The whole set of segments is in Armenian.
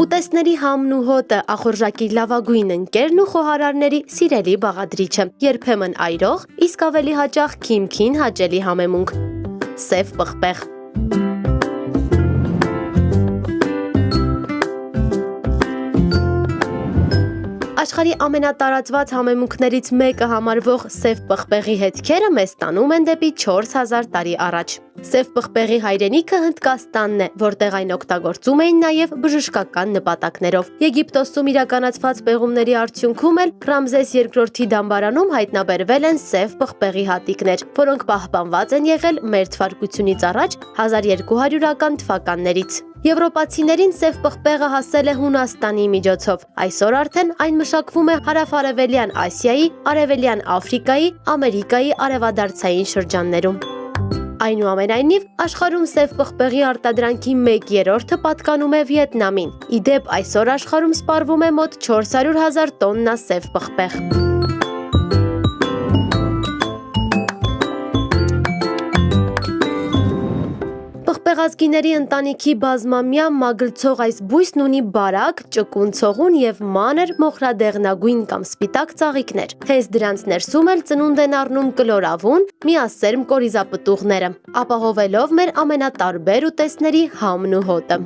Ուտեստների համն ու հոտը ախորժակի լավագույն ընկերն ու խոհարարների սիրելի բաղադրիչը, երբեմն այրող, իսկ ավելի հաճախ քիմքին հաճելի համեմունք՝ սև պղպեղ։ Աշխարհի ամենատարածված համեմունքներից մեկը համարվող սև պղպեղի հետքերը մեզ տանում են դեպի 4000 տարի առաջ։ Սև պղպեղի հայրենիքը Հնդկաստանն է, որտեղ այն օգտագործում էին նաև բժշկական նպատակներով։ Եգիպտոսում իրականացված պեղումների արդյունքում էլ Ռամզես II-ի դամբարանում հայտնաբերվել են սև պղպեղի հատիկներ, որոնք պահպանված են եղել մեր թվարկությունից առաջ 1200-ական թվականներից։ Եվրոպացիներին սև պղպեղը հասել է Հունաստանի միջոցով։ Այսօր արդեն այն մշակվում է հարավ-արևելյան Ասիայի, արևելյան Աֆրիկայի, Ամերիկայի արևադարձային շրջաններում։ Այնուամենայնիվ, աշխարհում սև պղպեղի արտադրանքի 1/3-ը պատկանում է Վիետնամին։ Ի դեպ, այսօր աշխարհում սպառվում է մոտ 400,000 տոննա սև պղպեղ։ Պղպեղազգիների ընտանիքի բազմամյա մագլցող այս բույսն ունի բարակ, ճկուն ցողուն եւ մանր մոխրադեղնագույն կամ սպիտակ ծաղիկներ։ Հենց դրանց ներսում էլ ծնունդ են առնում կլորավուն, միասերմ կորիզապտուղները, ապահովելով մեր ամենատարբեր ուտեստների համն ու հոտը։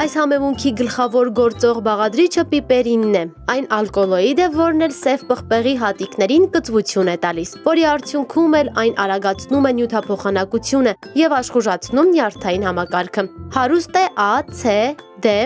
Այս համեմունքի գլխավոր գործող բաղադրիչը պիպերինն է։ Այն ալկոլոիդ է, որն էլ սև պղպեղի հատիկներին կծվություն է տալիս, որի արդյունքում էլ այն արագացնում է նյութափոխանակությունը եւ աշխուժացնում նյարդային համակարգը։ Հարուստ է A, C, D,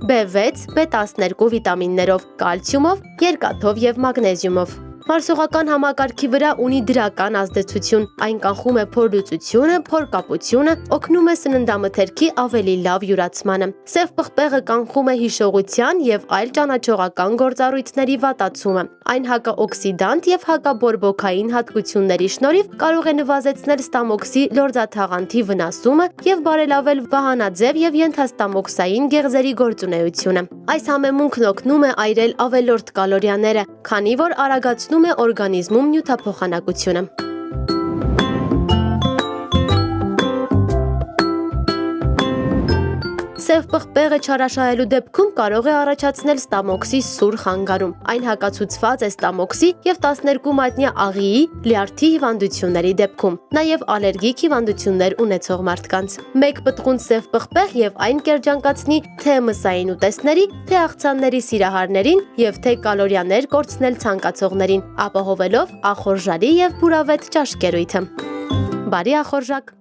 B6, B12 վիտամիններով, կալցիումով, երկաթով եւ մագնեզիումով։ Մարսողական համակարգի վրա ունի դրական ազդեցություն։ Այն կանխում է փորլուծությունը, փորկապությունը, օգնում է սննդամթերքի ավելի լավ յուրացմանը։ Սև պղպեղը կանխում է հիշողության եւ այլ ճանաչողական գործառույթների վատացումը։ Այն հակաօքսիդանտ եւ հակաբորբոքային հատկությունների շնորհիվ կարող է նվազեցնել ստամոքսի լորձաթաղանթի վնասումը եւ բարելավել վահանաձև եւ ենթաստամոքսային գեղձերի գործունեությունը։ Այս համեմունքն օգնում է այրել ավելորդ կալորիաները, քանի որ արագացնում է օրգանիզմում նյութափոխանակությունը։ Սև պղպեղը չարաշահելու դեպքում կարող է առաջացնել ստամոքսի սուր խանգարում։ Այն հակացուցված է ստամոքսի եւ 12 մատնյա աղիի լյարդի հիվանդությունների դեպքում, նաեւ ալերգիկ հիվանդություններ ունեցող մարդկանց։ Մեկ պտղուն սև պղպեղ եւ այն կերջանկացնի թե մսային ուտեստների, թե աղցանների սիրահարներին եւ թե կալորիաներ կորցնել ցանկացողներին, ապահովելով ախորժալի եւ բուրավետ ճաշկերույթը։ Բարի ախորժակ։